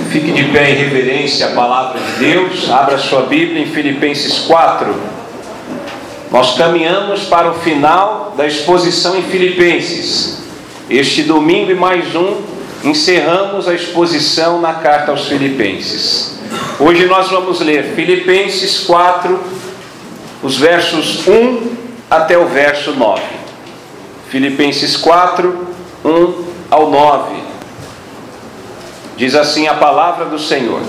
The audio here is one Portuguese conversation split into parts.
Fique de pé em reverência à palavra de Deus. Abra sua Bíblia em Filipenses 4. Nós caminhamos para o final da exposição em Filipenses. Este domingo e mais um, encerramos a exposição na carta aos Filipenses. Hoje nós vamos ler Filipenses 4, os versos 1 até o verso 9. Filipenses 4, 1 ao 9. Diz assim a palavra do Senhor: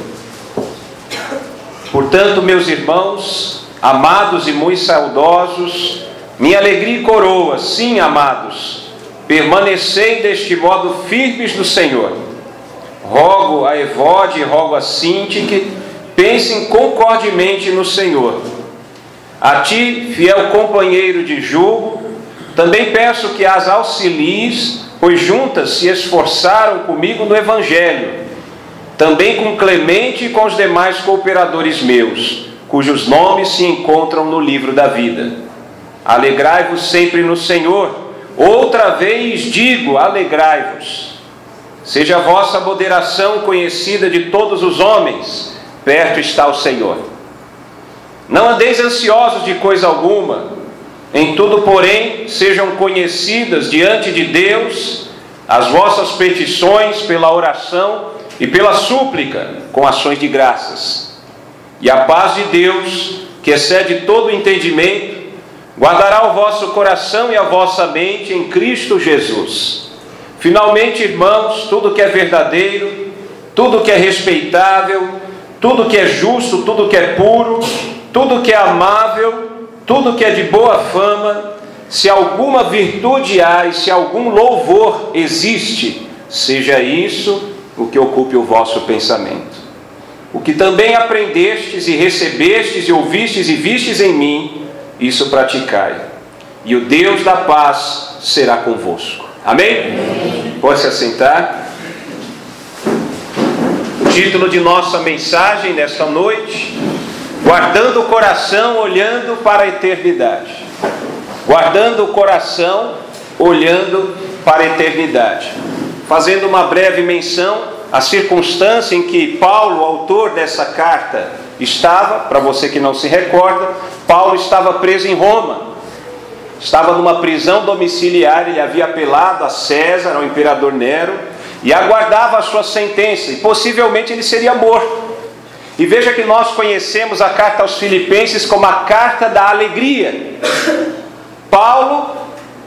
Portanto, meus irmãos, amados e muito saudosos, minha alegria e coroa, sim, amados, permanecei deste modo firmes no Senhor. Rogo a Evode e rogo a Sintique que pensem concordemente no Senhor. A ti, fiel companheiro de jugo, também peço que as auxilies, pois juntas se esforçaram comigo no Evangelho, também com Clemente e com os demais cooperadores meus, cujos nomes se encontram no livro da vida. Alegrai-vos sempre no Senhor. Outra vez digo, alegrai-vos. Seja a vossa moderação conhecida de todos os homens, perto está o Senhor. Não andeis ansiosos de coisa alguma, em tudo, porém, sejam conhecidas diante de Deus as vossas petições pela oração e pela súplica, com ações de graças. E a paz de Deus, que excede todo o entendimento, guardará o vosso coração e a vossa mente em Cristo Jesus. Finalmente, irmãos, tudo que é verdadeiro, tudo que é respeitável, tudo que é justo, tudo que é puro, tudo que é amável, tudo que é de boa fama, se alguma virtude há e se algum louvor existe, seja isso o que ocupe o vosso pensamento. O que também aprendestes e recebestes e ouvistes e vistes em mim, isso praticai. E o Deus da paz será convosco. Amém? Pode se assentar. O título de nossa mensagem nesta noite: guardando o coração, olhando para a eternidade. Guardando o coração, olhando para a eternidade. Fazendo uma breve menção à circunstância em que Paulo, autor dessa carta, estava. Para você que não se recorda, Paulo estava preso em Roma. Estava numa prisão domiciliar. Ele havia apelado a César, ao imperador Nero, e aguardava a sua sentença, e possivelmente ele seria morto. E veja que nós conhecemos a carta aos Filipenses como a carta da alegria. Paulo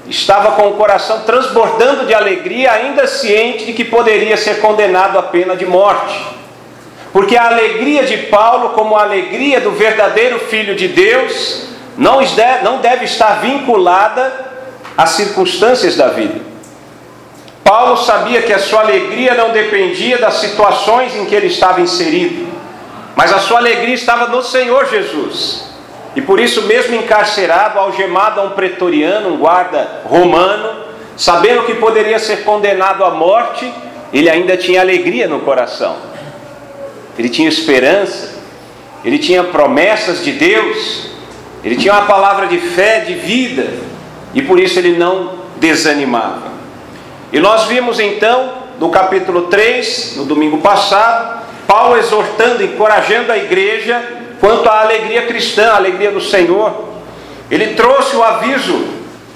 estava com o coração transbordando de alegria, ainda ciente de que poderia ser condenado à pena de morte. Porque a alegria de Paulo, como a alegria do verdadeiro Filho de Deus, não deve estar vinculada às circunstâncias da vida. Paulo sabia que a sua alegria não dependia das situações em que ele estava inserido, mas a sua alegria estava no Senhor Jesus. E por isso, mesmo encarcerado, algemado a um pretoriano, um guarda romano, sabendo que poderia ser condenado à morte, ele ainda tinha alegria no coração. Ele tinha esperança, ele tinha promessas de Deus, ele tinha uma palavra de fé, de vida, e por isso ele não desanimava. E nós vimos então, no capítulo 3, no domingo passado, Paulo exortando, encorajando a igreja quanto à alegria cristã, a alegria do Senhor. Ele trouxe o aviso,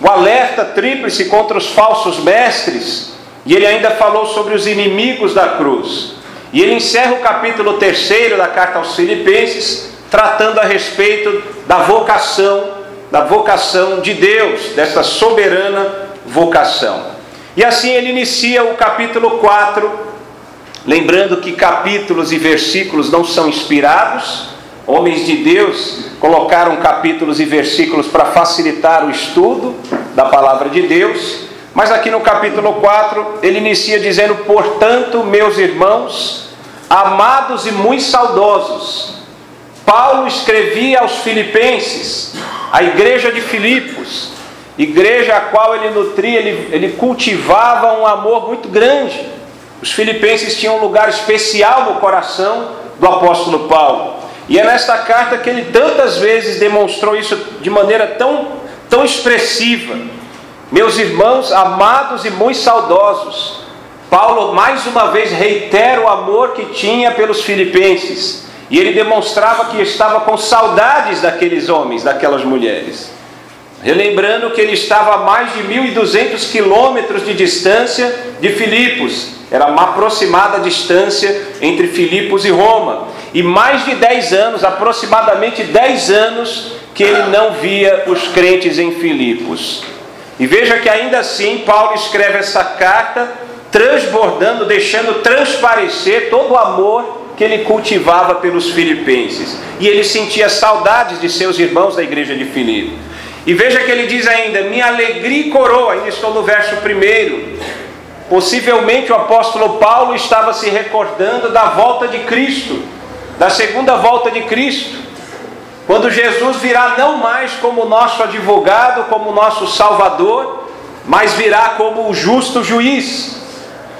o alerta tríplice contra os falsos mestres, e ele ainda falou sobre os inimigos da cruz. E ele encerra o capítulo 3 da carta aos Filipenses, tratando a respeito da vocação de Deus, dessa soberana vocação. E assim ele inicia o capítulo 4, lembrando que capítulos e versículos não são inspirados. Homens de Deus colocaram capítulos e versículos para facilitar o estudo da palavra de Deus. Mas aqui no capítulo 4, ele inicia dizendo: Portanto, meus irmãos, amados e muito saudosos. Paulo escrevia aos Filipenses, a igreja de Filipos, igreja a qual ele nutria, ele cultivava um amor muito grande. Os filipenses tinham um lugar especial no coração do apóstolo Paulo. E é nesta carta que ele tantas vezes demonstrou isso de maneira tão expressiva. Meus irmãos, amados e muito saudosos, Paulo mais uma vez reitera o amor que tinha pelos filipenses. E ele demonstrava que estava com saudades daqueles homens, daquelas mulheres. Relembrando que ele estava a mais de 1.200 quilômetros de distância de Filipos. Era uma aproximada distância entre Filipos e Roma. E mais de 10 anos, aproximadamente 10 anos, que ele não via os crentes em Filipos. E veja que ainda assim Paulo escreve essa carta transbordando, deixando transparecer todo o amor que ele cultivava pelos filipenses. E ele sentia saudades de seus irmãos da igreja de Filipe. E veja que ele diz ainda, minha alegria e coroa, ainda estou no verso 1. Possivelmente o apóstolo Paulo estava se recordando da volta de Cristo, da segunda volta de Cristo, quando Jesus virá não mais como nosso advogado, como nosso salvador, mas virá como o justo juiz.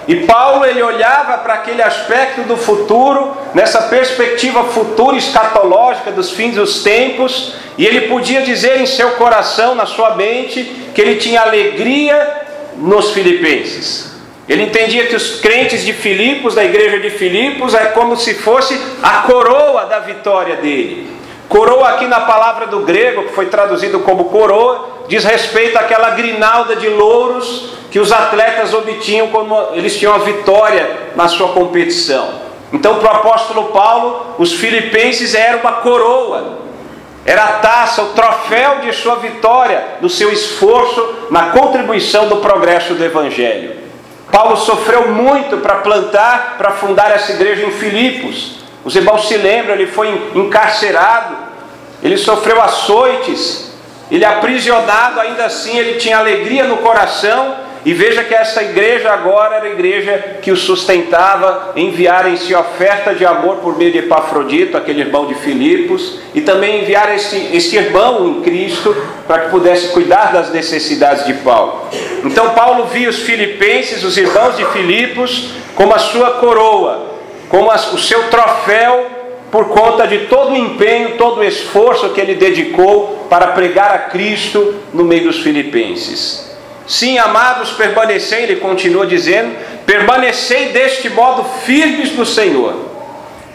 E Paulo, ele olhava para aquele aspecto do futuro, nessa perspectiva futura escatológica dos fins dos tempos, e ele podia dizer em seu coração, na sua mente, que ele tinha alegria nos filipenses. Ele entendia que os crentes de Filipos, da igreja de Filipos, é como se fosse a coroa da vitória dele. Coroa aqui na palavra do grego, que foi traduzido como coroa, diz respeito àquela grinalda de louros que os atletas obtinham quando eles tinham a vitória na sua competição. Então, para o apóstolo Paulo, os filipenses eram uma coroa, era a taça, o troféu de sua vitória, do seu esforço na contribuição do progresso do Evangelho. Paulo sofreu muito para plantar, para fundar essa igreja em Filipos. Os irmãos se lembram, ele foi encarcerado, ele sofreu açoites, ele aprisionado, ainda assim ele tinha alegria no coração. E veja que essa igreja agora era a igreja que o sustentava, enviarem-se oferta de amor por meio de Epafrodito, aquele irmão de Filipos, e também enviar esse irmão em Cristo para que pudesse cuidar das necessidades de Paulo. Então Paulo via os filipenses, os irmãos de Filipos, como a sua coroa, como o seu troféu, por conta de todo o empenho, todo o esforço que ele dedicou para pregar a Cristo no meio dos filipenses. Sim, amados, permanecei, ele continua dizendo, permanecei deste modo firmes no Senhor.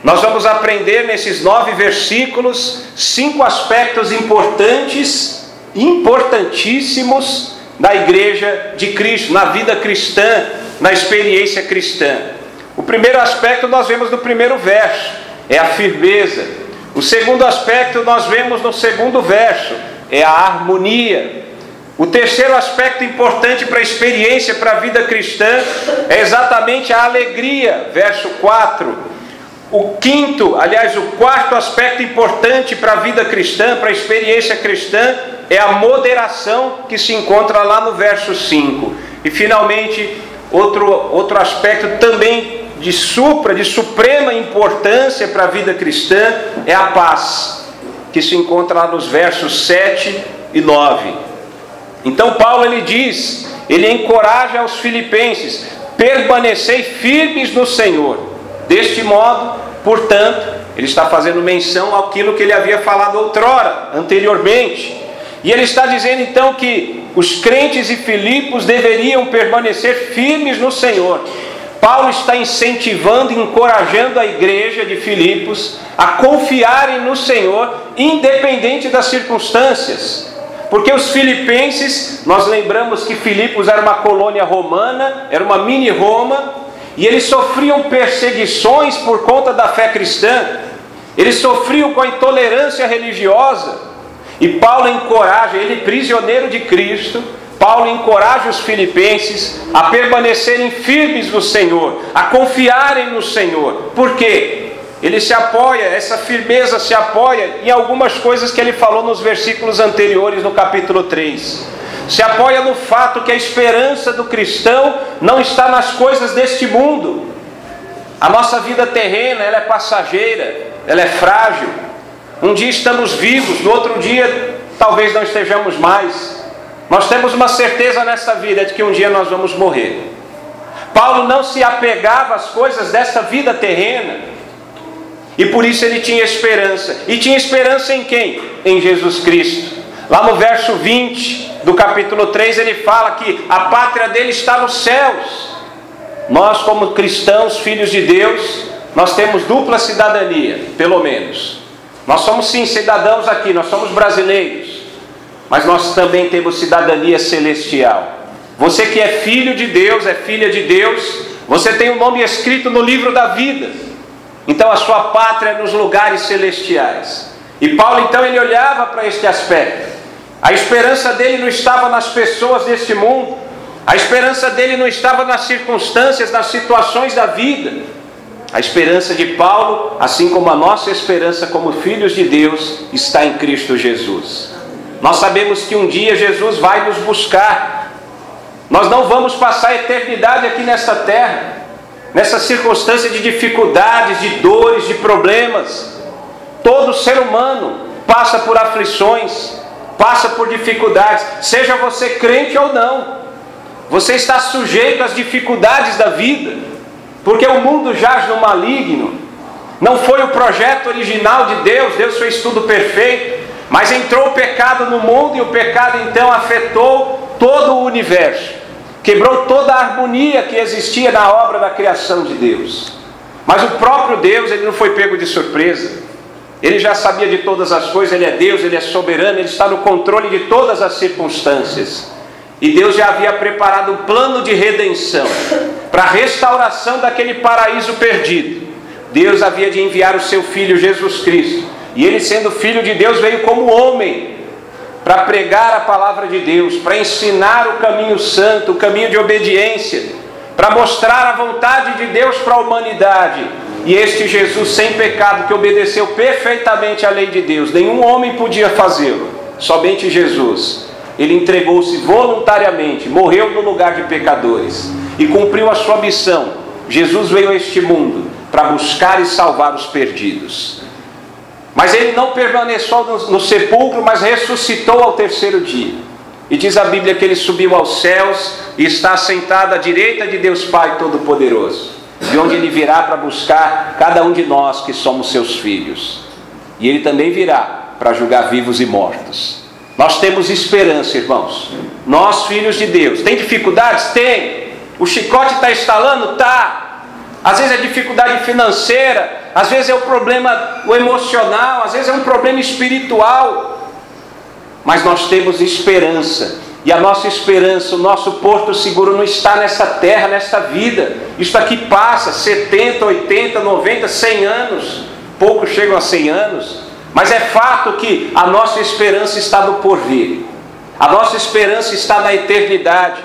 Nós vamos aprender nesses 9 versículos 5 aspectos importantes, importantíssimos da igreja de Cristo, na vida cristã, na experiência cristã. O primeiro aspecto nós vemos no primeiro verso, é a firmeza. O segundo aspecto nós vemos no segundo verso, é a harmonia. O terceiro aspecto importante para a experiência, para a vida cristã, é exatamente a alegria, verso 4. O quarto aspecto importante para a vida cristã, para a experiência cristã, é a moderação, que se encontra lá no verso 5. E finalmente, outro aspecto também de suprema importância para a vida cristã, é a paz, que se encontra lá nos versos 7 e 9. Então Paulo ele encoraja os filipenses, permanecei firmes no Senhor. Deste modo, portanto, ele está fazendo menção àquilo que ele havia falado outrora, anteriormente. E ele está dizendo então que os crentes de Filipos deveriam permanecer firmes no Senhor. Paulo está incentivando e encorajando a igreja de Filipos a confiarem no Senhor, independente das circunstâncias. Porque os filipenses, nós lembramos que Filipos era uma colônia romana, era uma mini Roma, e eles sofriam perseguições por conta da fé cristã, eles sofriam com a intolerância religiosa, e Paulo encoraja, ele prisioneiro de Cristo, Paulo encoraja os filipenses a permanecerem firmes no Senhor, a confiarem no Senhor. Por quê? Ele se apoia, essa firmeza se apoia em algumas coisas que ele falou nos versículos anteriores no capítulo 3. Se apoia no fato que a esperança do cristão não está nas coisas deste mundo. A nossa vida terrena, ela é passageira, ela é frágil. Um dia estamos vivos, no outro dia talvez não estejamos mais. Nós temos uma certeza nessa vida de que um dia nós vamos morrer. Paulo não se apegava às coisas desta vida terrena. E por isso ele tinha esperança. E tinha esperança em quem? Em Jesus Cristo. Lá no verso 20 do capítulo 3 ele fala que a pátria dele está nos céus. Nós, como cristãos, filhos de Deus, nós temos dupla cidadania, pelo menos. Nós somos sim cidadãos aqui, nós somos brasileiros, mas nós também temos cidadania celestial. Você que é filho de Deus, é filha de Deus, você tem o nome escrito no livro da vida. Então a sua pátria é nos lugares celestiais. E Paulo então ele olhava para este aspecto. A esperança dele não estava nas pessoas deste mundo. A esperança dele não estava nas circunstâncias, nas situações da vida. A esperança de Paulo, assim como a nossa esperança como filhos de Deus, está em Cristo Jesus. Nós sabemos que um dia Jesus vai nos buscar. Nós não vamos passar a eternidade aqui nesta terra, nessa circunstância de dificuldades, de dores, de problemas. Todo ser humano passa por aflições, passa por dificuldades, seja você crente ou não. Você está sujeito às dificuldades da vida, porque o mundo jaz no maligno. Não foi o projeto original de Deus, Deus fez tudo perfeito, mas entrou o pecado no mundo e o pecado então afetou todo o universo, quebrou toda a harmonia que existia na obra da criação de Deus. Mas o próprio Deus, ele não foi pego de surpresa. Ele já sabia de todas as coisas, ele é Deus, ele é soberano, ele está no controle de todas as circunstâncias. E Deus já havia preparado um plano de redenção para a restauração daquele paraíso perdido. Deus havia de enviar o seu Filho Jesus Cristo. E ele, sendo Filho de Deus, veio como homem para pregar a palavra de Deus, para ensinar o caminho santo, o caminho de obediência, para mostrar a vontade de Deus para a humanidade. E este Jesus sem pecado, que obedeceu perfeitamente à lei de Deus, nenhum homem podia fazê-lo, somente Jesus. Ele entregou-se voluntariamente, morreu no lugar de pecadores e cumpriu a sua missão. Jesus veio a este mundo para buscar e salvar os perdidos. Mas ele não permaneceu no sepulcro, mas ressuscitou ao terceiro dia. E diz a Bíblia que ele subiu aos céus e está sentado à direita de Deus Pai Todo-Poderoso, de onde ele virá para buscar cada um de nós que somos seus filhos. E ele também virá para julgar vivos e mortos. Nós temos esperança, irmãos. Nós, filhos de Deus. Tem dificuldades? Tem. O chicote está estalando? Tá. Às vezes é dificuldade financeira, às vezes é o problema emocional, às vezes é um problema espiritual. Mas nós temos esperança. E a nossa esperança, o nosso porto seguro não está nessa terra, nessa vida. Isso aqui passa 70, 80, 90, 100 anos. Poucos chegam a 100 anos. Mas é fato que a nossa esperança está no porvir. A nossa esperança está na eternidade.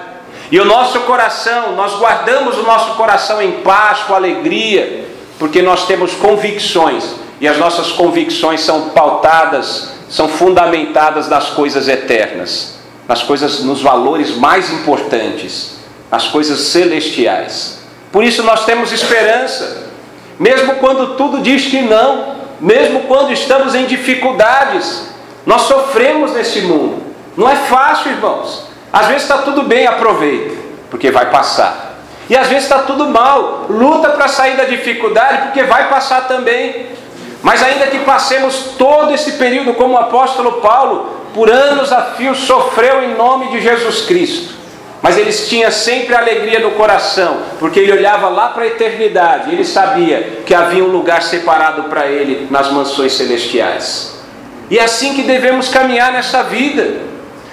E o nosso coração, nós guardamos o nosso coração em paz, com alegria, porque nós temos convicções. E as nossas convicções são pautadas, são fundamentadas nas coisas eternas, nas coisas, nos valores mais importantes, nas coisas celestiais. Por isso nós temos esperança, mesmo quando tudo diz que não. Mesmo quando estamos em dificuldades, nós sofremos nesse mundo. Não é fácil, irmãos. Às vezes está tudo bem, aproveita, porque vai passar. E às vezes está tudo mal, luta para sair da dificuldade, porque vai passar também. Mas ainda que passemos todo esse período, como o apóstolo Paulo, por anos a fio sofreu em nome de Jesus Cristo. Mas ele tinha sempre alegria no coração, porque ele olhava lá para a eternidade, e ele sabia que havia um lugar separado para ele nas mansões celestiais. E é assim que devemos caminhar nesta vida.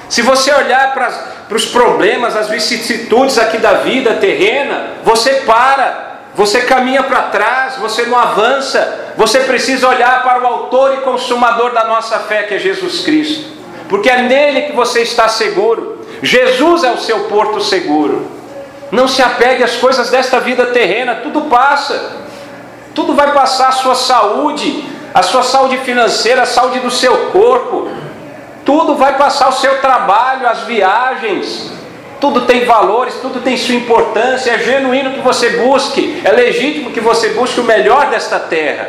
Se você olhar para os problemas, as vicissitudes aqui da vida terrena, você para, você caminha para trás, você não avança. Você precisa olhar para o autor e consumador da nossa fé, que é Jesus Cristo, porque é nele que você está seguro. Jesus é o seu porto seguro. Não se apegue às coisas desta vida terrena, tudo passa. Tudo vai passar, a sua saúde financeira, a saúde do seu corpo. Tudo vai passar, o seu trabalho, as viagens. Tudo tem valores, tudo tem sua importância. É genuíno que você busque, é legítimo que você busque o melhor desta terra.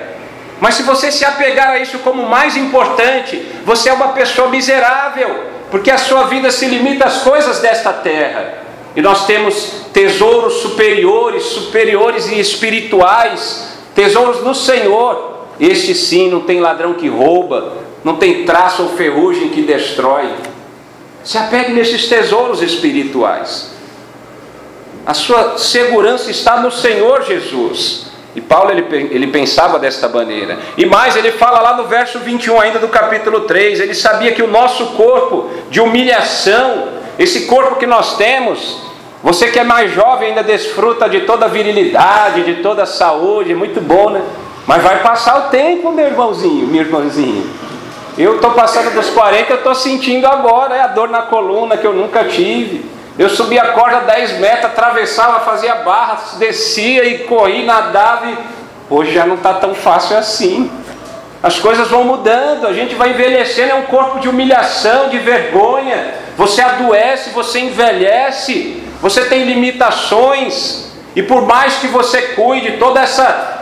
Mas se você se apegar a isso como mais importante, você é uma pessoa miserável, porque a sua vida se limita às coisas desta terra. E nós temos tesouros superiores e espirituais, tesouros no Senhor. Este sim, não tem ladrão que rouba, não tem traço ou ferrugem que destrói. Se apegue nesses tesouros espirituais. A sua segurança está no Senhor Jesus. E Paulo ele pensava desta maneira. E mais, ele fala lá no verso 21 ainda do capítulo 3, ele sabia que o nosso corpo de humilhação, esse corpo que nós temos, você que é mais jovem ainda desfruta de toda a virilidade, de toda a saúde, é muito bom, né? Mas vai passar o tempo, meu irmãozinho, minha irmãzinha. Eu estou passando dos 40, eu estou sentindo agora a dor na coluna que eu nunca tive. Eu subia a corda 10 metros, atravessava, fazia barra, descia e corria, nadava. E hoje já não está tão fácil assim. As coisas vão mudando, a gente vai envelhecendo, é um corpo de humilhação, de vergonha. Você adoece, você envelhece, você tem limitações. E por mais que você cuide, todo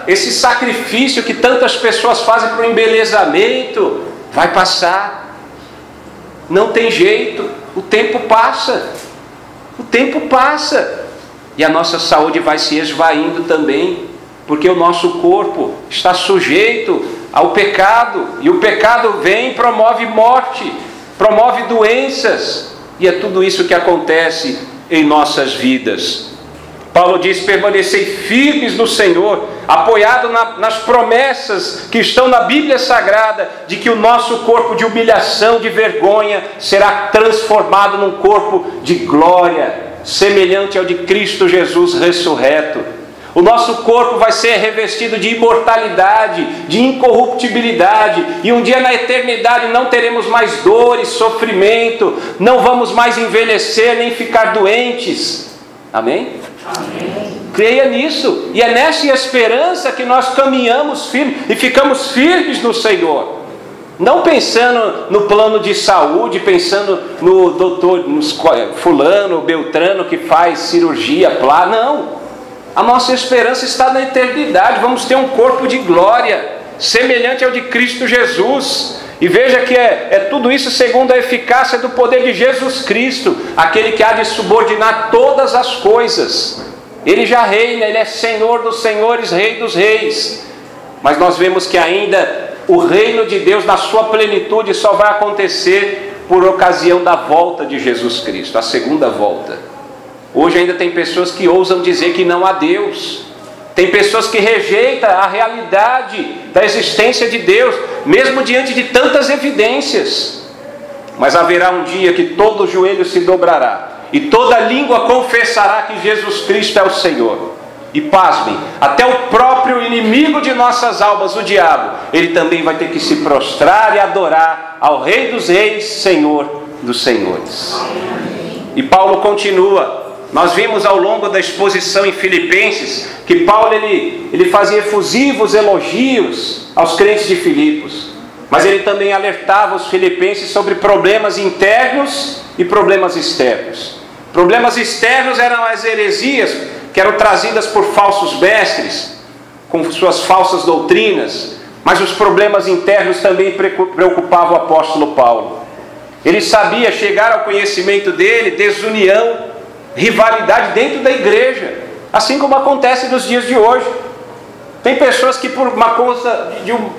esse sacrifício que tantas pessoas fazem para o embelezamento, vai passar. Não tem jeito, o tempo passa. O tempo passa e a nossa saúde vai se esvaindo também, porque o nosso corpo está sujeito ao pecado, e o pecado vem e promove morte, promove doenças, e é tudo isso que acontece em nossas vidas. Paulo diz: permanecei firmes no Senhor, apoiado nas promessas que estão na Bíblia Sagrada, de que o nosso corpo de humilhação, de vergonha, será transformado num corpo de glória, semelhante ao de Cristo Jesus ressurreto. O nosso corpo vai ser revestido de imortalidade, de incorruptibilidade, e um dia na eternidade não teremos mais dores, sofrimento, não vamos mais envelhecer nem ficar doentes. Amém? Amém. Creia nisso, e é nessa esperança que nós caminhamos firmes e ficamos firmes no Senhor, não pensando no plano de saúde, pensando no doutor fulano, beltrano que faz cirurgia, não. A nossa esperança está na eternidade. Vamos ter um corpo de glória semelhante ao de Cristo Jesus. E veja que é tudo isso segundo a eficácia do poder de Jesus Cristo, aquele que há de subordinar todas as coisas. Ele já reina, Ele é Senhor dos senhores, Rei dos reis. Mas nós vemos que ainda o reino de Deus na sua plenitude só vai acontecer por ocasião da volta de Jesus Cristo, a segunda volta. Hoje ainda tem pessoas que ousam dizer que não há Deus. Tem pessoas que rejeitam a realidade da existência de Deus, mesmo diante de tantas evidências. Mas haverá um dia que todo joelho se dobrará e toda língua confessará que Jesus Cristo é o Senhor. E pasmem, até o próprio inimigo de nossas almas, o diabo, ele também vai ter que se prostrar e adorar ao Rei dos reis, Senhor dos senhores. E Paulo continua. Nós vimos ao longo da exposição em Filipenses que Paulo ele fazia efusivos elogios aos crentes de Filipos, mas ele também alertava os filipenses sobre problemas internos e problemas externos. Problemas externos eram as heresias que eram trazidas por falsos mestres, com suas falsas doutrinas, mas os problemas internos também preocupavam o apóstolo Paulo. Ele sabia chegar ao conhecimento dele, desunião, rivalidade dentro da igreja, assim como acontece nos dias de hoje. Tem pessoas que por uma coisa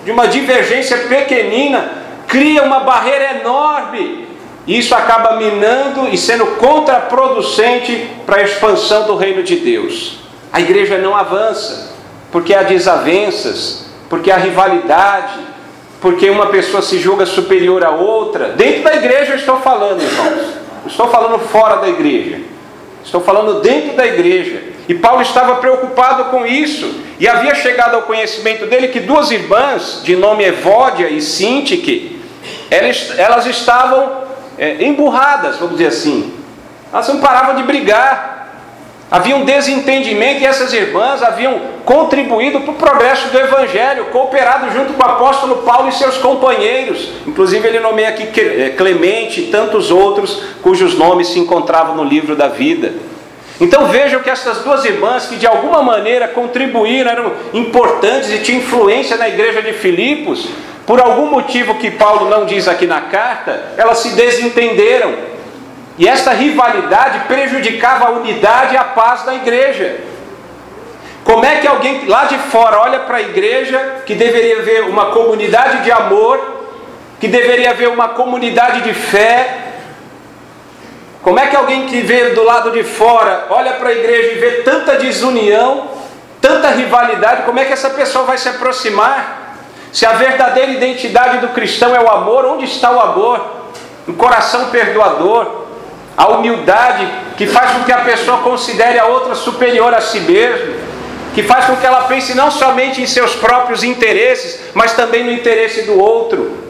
de uma divergência pequenina criam uma barreira enorme, e isso acaba minando e sendo contraproducente para a expansão do reino de Deus. A igreja não avança porque há desavenças, porque há rivalidade, porque uma pessoa se julga superior à outra. Dentro da igreja eu estou falando, irmãos, não estou falando fora da igreja, estou falando dentro da igreja. E Paulo estava preocupado com isso, e havia chegado ao conhecimento dele que duas irmãs, de nome Evódia e Sintique, elas estavam emburradas, vamos dizer assim. Elas não paravam de brigar. Havia um desentendimento, e essas irmãs haviam contribuído para o progresso do Evangelho, cooperado junto com o apóstolo Paulo e seus companheiros. Inclusive ele nomeia aqui Clemente e tantos outros, cujos nomes se encontravam no livro da vida. Então vejam que essas duas irmãs, que de alguma maneira contribuíram, eram importantes e tinham influência na igreja de Filipos, por algum motivo que Paulo não diz aqui na carta, elas se desentenderam. E esta rivalidade prejudicava a unidade e a paz da igreja. Como é que alguém lá de fora olha para a igreja, que deveria haver uma comunidade de amor, que deveria haver uma comunidade de fé, Como é que alguém que vê do lado de fora, olha para a igreja e vê tanta desunião, tanta rivalidade, como é que essa pessoa vai se aproximar? Se a verdadeira identidade do cristão é o amor, onde está o amor? Um coração perdoador, a humildade que faz com que a pessoa considere a outra superior a si mesmo, que faz com que ela pense não somente em seus próprios interesses, mas também no interesse do outro.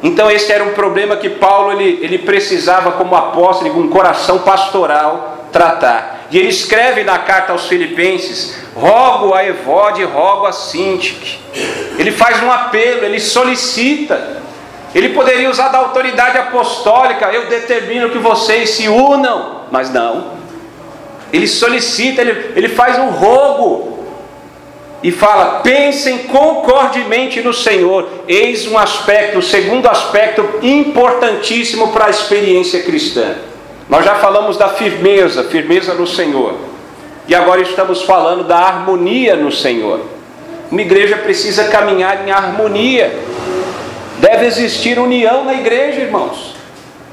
Então esse era um problema que Paulo ele precisava, como apóstolo, com um coração pastoral, tratar. E ele escreve na carta aos Filipenses: rogo a Evode, rogo a Sintique. Ele faz um apelo, ele solicita. Ele poderia usar da autoridade apostólica: eu determino que vocês se unam. Mas não. Ele solicita, ele faz um rogo. E fala: pensem concordemente no Senhor. Eis um aspecto, o segundo aspecto importantíssimo para a experiência cristã. Nós já falamos da firmeza no Senhor. E agora estamos falando da harmonia no Senhor. Uma igreja precisa caminhar em harmonia. Deve existir união na igreja, irmãos.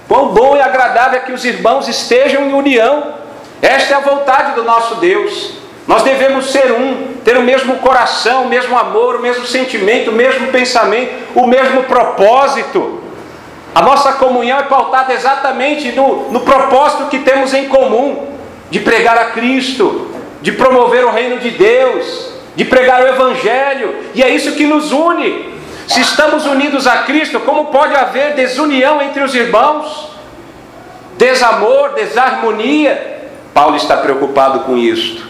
Quão bom e agradável é que os irmãos estejam em união. Esta é a vontade do nosso Deus. Nós devemos ser um, ter o mesmo coração, o mesmo amor, o mesmo sentimento, o mesmo pensamento, o mesmo propósito. A nossa comunhão é pautada exatamente no propósito que temos em comum, de pregar a Cristo, de promover o reino de Deus, de pregar o Evangelho, e é isso que nos une. Se estamos unidos a Cristo, como pode haver desunião entre os irmãos? Desamor, desarmonia? Paulo está preocupado com isto.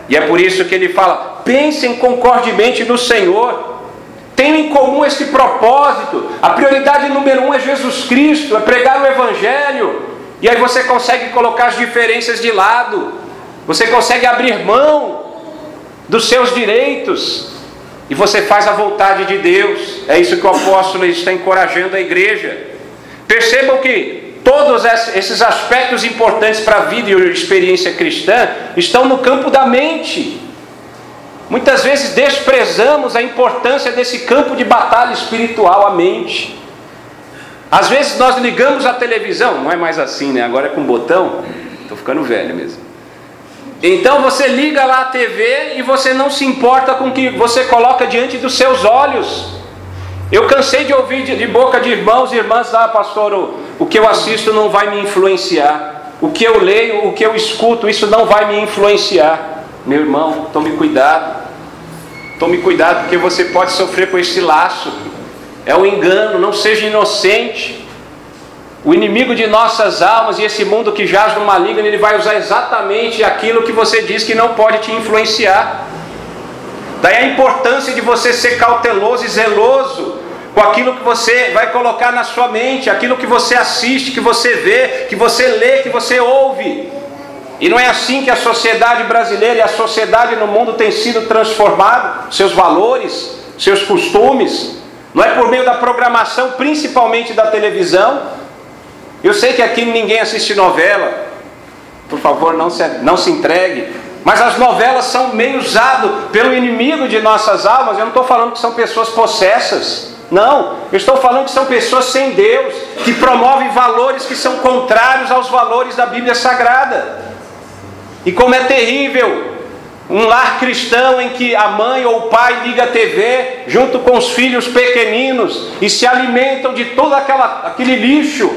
E é por isso que ele fala: pensem concordemente no Senhor. Tenham em comum este propósito. A prioridade número 1 é Jesus Cristo, é pregar o Evangelho. E aí você consegue colocar as diferenças de lado. Você consegue abrir mão dos seus direitos. E você faz a vontade de Deus. É isso que o apóstolo está encorajando a igreja. Percebam que todos esses aspectos importantes para a vida e a experiência cristã estão no campo da mente. Muitas vezes desprezamos a importância desse campo de batalha espiritual, a mente. Às vezes nós ligamos a televisão, não é mais assim, né? Agora é com botão. Estou ficando velho mesmo. Então você liga lá a TV e você não se importa com o que você coloca diante dos seus olhos. Eu cansei de ouvir de boca de irmãos e irmãs: pastor, o que eu assisto não vai me influenciar. O que eu leio, o que eu escuto, isso não vai me influenciar. Meu irmão, tome cuidado. Tome cuidado, porque você pode sofrer com esse laço. É um engano, não seja inocente. O inimigo de nossas almas e esse mundo que jaz no maligno, ele vai usar exatamente aquilo que você diz que não pode te influenciar. Daí a importância de você ser cauteloso e zeloso com aquilo que você vai colocar na sua mente, aquilo que você assiste, que você vê, que você lê, que você ouve. E não é assim que a sociedade brasileira e a sociedade no mundo tem sido transformada, seus valores, seus costumes. Não é por meio da programação, principalmente da televisão. Eu sei que aqui ninguém assiste novela. Por favor, não se entregue. Mas as novelas são meio usado pelo inimigo de nossas almas. Eu não estou falando que são pessoas possessas. Não, eu estou falando que são pessoas sem Deus, que promovem valores que são contrários aos valores da Bíblia Sagrada. E como é terrível um lar cristão em que a mãe ou o pai liga a TV junto com os filhos pequeninos e se alimentam de todo aquele lixo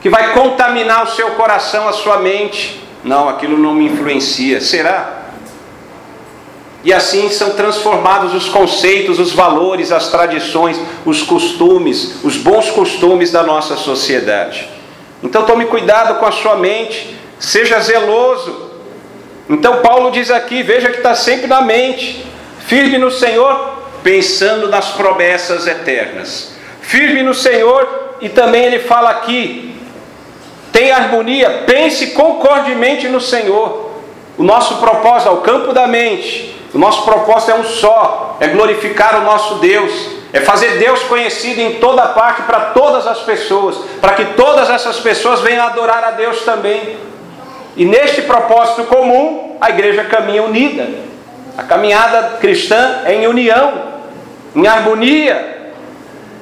que vai contaminar o seu coração, a sua mente. Não, aquilo não me influencia. Será? E assim são transformados os conceitos, os valores, as tradições, os costumes, os bons costumes da nossa sociedade. Então tome cuidado com a sua mente, seja zeloso. Então Paulo diz aqui, veja que está sempre na mente, firme no Senhor, pensando nas promessas eternas. Firme no Senhor, e também ele fala aqui, tem harmonia, pense concordemente no Senhor. O nosso propósito é o campo da mente. O nosso propósito é um só, é glorificar o nosso Deus, é fazer Deus conhecido em toda parte para todas as pessoas, para que todas essas pessoas venham adorar a Deus também. E neste propósito comum, a igreja caminha unida. A caminhada cristã é em união, em harmonia.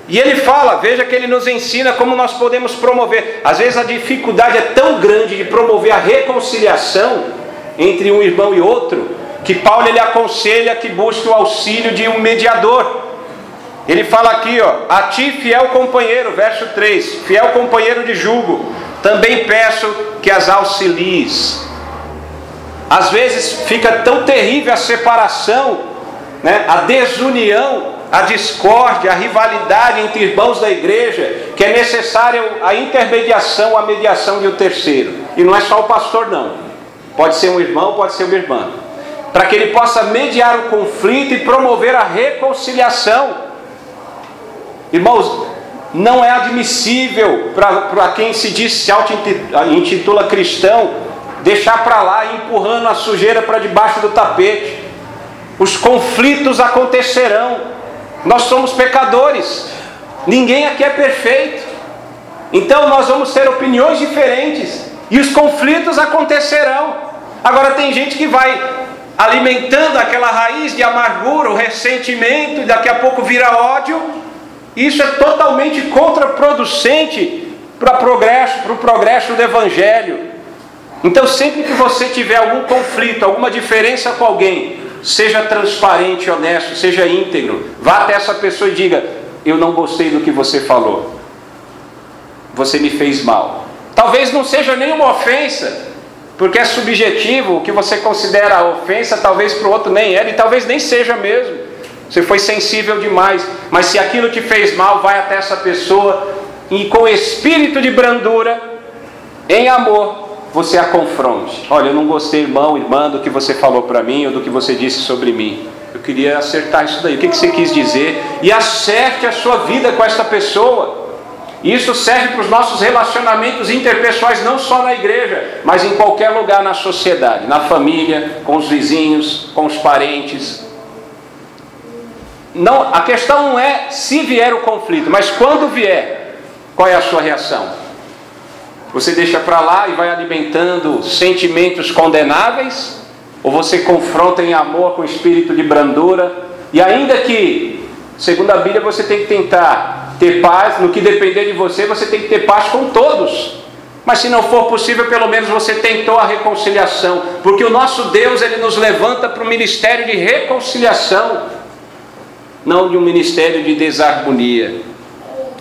E ele fala, veja que ele nos ensina como nós podemos promover. Às vezes a dificuldade é tão grande de promover a reconciliação entre um irmão e outro, que Paulo ele aconselha que busque o auxílio de um mediador. Ele fala aqui, a ti fiel companheiro, verso 3, fiel companheiro de jugo, também peço que as auxilies. Às vezes fica tão terrível a separação, né, a desunião, a discórdia, a rivalidade entre irmãos da igreja, que é necessária a intermediação, a mediação de um terceiro. E não é só o pastor não, pode ser um irmão, pode ser uma irmã, para que ele possa mediar o conflito e promover a reconciliação. Irmãos, não é admissível para quem se auto-intitula cristão, deixar para lá e empurrando a sujeira para debaixo do tapete. Os conflitos acontecerão. Nós somos pecadores. Ninguém aqui é perfeito. Então nós vamos ter opiniões diferentes. E os conflitos acontecerão. Agora tem gente que vai alimentando aquela raiz de amargura, o ressentimento, e daqui a pouco vira ódio. Isso é totalmente contraproducente para o progresso do Evangelho. Então sempre que você tiver algum conflito, alguma diferença com alguém, seja transparente, honesto, seja íntegro. Vá até essa pessoa e diga: eu não gostei do que você falou, você me fez mal. Talvez não seja nenhuma ofensa, porque é subjetivo. O que você considera ofensa, talvez para o outro nem é, e talvez nem seja mesmo. Você foi sensível demais. Mas se aquilo te fez mal, vai até essa pessoa e com espírito de brandura, em amor, você a confronte. Olha, eu não gostei, irmão, irmã, do que você falou para mim, ou do que você disse sobre mim. Eu queria acertar isso daí. O que você quis dizer? E acerte a sua vida com essa pessoa. Isso serve para os nossos relacionamentos interpessoais, não só na igreja, mas em qualquer lugar na sociedade, na família, com os vizinhos, com os parentes. Não, a questão não é se vier o conflito, mas quando vier, qual é a sua reação? Você deixa para lá e vai alimentando sentimentos condenáveis? Ou você confronta em amor com espírito de brandura? E ainda que, segundo a Bíblia, você tem que tentar ter paz, no que depender de você, você tem que ter paz com todos. Mas se não for possível, pelo menos você tentou a reconciliação. Porque o nosso Deus, Ele nos levanta para o ministério de reconciliação, não de um ministério de desarmonia.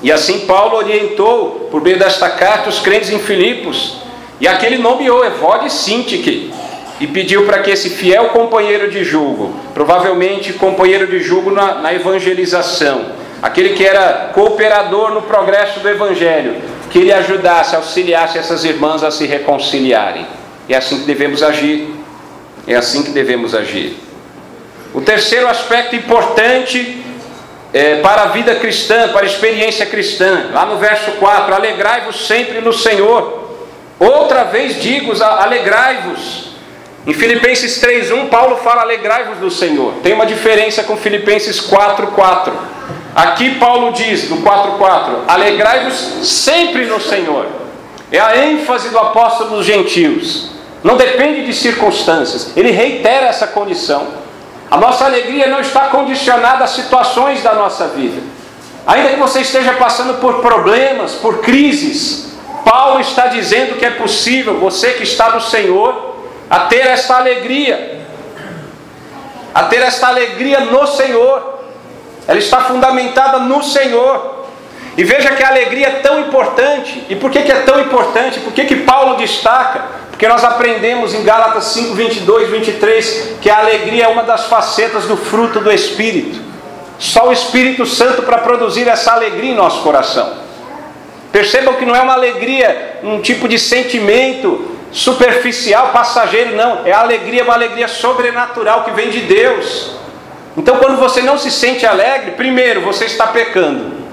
E assim Paulo orientou, por meio desta carta, os crentes em Filipos. E aqui ele nomeou Evódio e Sintique, e pediu para que esse fiel companheiro de jugo, provavelmente companheiro de jugo na evangelização, aquele que era cooperador no progresso do Evangelho, que ele ajudasse, auxiliasse essas irmãs a se reconciliarem. É assim que devemos agir. É assim que devemos agir. O terceiro aspecto importante para a vida cristã, para a experiência cristã, lá no verso 4, alegrai-vos sempre no Senhor. Outra vez digo, alegrai-vos. Em Filipenses 3:1, Paulo fala alegrai-vos do Senhor. Tem uma diferença com Filipenses 4:4. Aqui Paulo diz, no 4:4, alegrai-vos sempre no Senhor. É a ênfase do apóstolo dos gentios. Não depende de circunstâncias. Ele reitera essa condição. A nossa alegria não está condicionada às situações da nossa vida. Ainda que você esteja passando por problemas, por crises, Paulo está dizendo que é possível, você que está no Senhor, a ter esta alegria. A ter esta alegria no Senhor. Ela está fundamentada no Senhor. E veja que a alegria é tão importante. E por que é tão importante? Por que Paulo destaca? Porque nós aprendemos em Gálatas 5, 22, 23, que a alegria é uma das facetas do fruto do Espírito. Só o Espírito Santo para produzir essa alegria em nosso coração. Percebam que não é uma alegria, um tipo de sentimento superficial, passageiro, não. É a alegria, uma alegria sobrenatural que vem de Deus. Então quando você não se sente alegre, primeiro, você está pecando.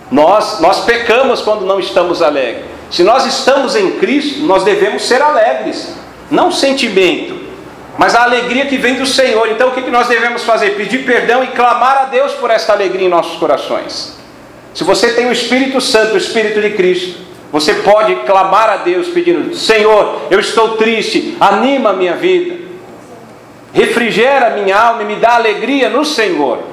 Nós pecamos quando não estamos alegres. Se nós estamos em Cristo, nós devemos ser alegres. Não sentimento, mas a alegria que vem do Senhor. Então o que nós devemos fazer? Pedir perdão e clamar a Deus por esta alegria em nossos corações. Se você tem o Espírito Santo, o Espírito de Cristo, você pode clamar a Deus pedindo: Senhor, eu estou triste, anima a minha vida, refrigera a minha alma e me dá alegria no Senhor.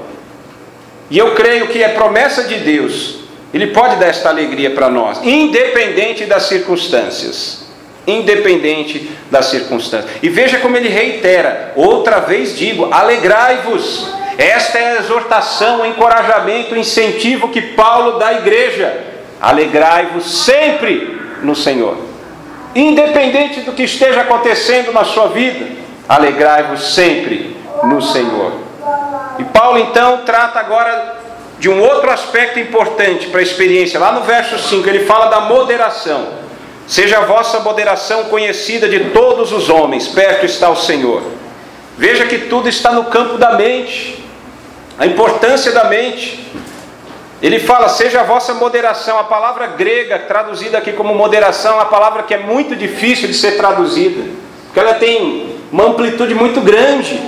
E eu creio que é promessa de Deus. Ele pode dar esta alegria para nós, independente das circunstâncias. Independente das circunstâncias. E veja como ele reitera, outra vez digo, alegrai-vos. Esta é a exortação, o encorajamento, o incentivo que Paulo dá à igreja. Alegrai-vos sempre no Senhor. Independente do que esteja acontecendo na sua vida, alegrai-vos sempre no Senhor. E Paulo então trata agora de um outro aspecto importante para a experiência. Lá no verso 5 ele fala da moderação. Seja a vossa moderação conhecida de todos os homens, perto está o Senhor. Veja que tudo está no campo da mente, a importância da mente. Ele fala, seja a vossa moderação. A palavra grega, traduzida aqui como moderação, é uma palavra que é muito difícil de ser traduzida, porque ela tem uma amplitude muito grande.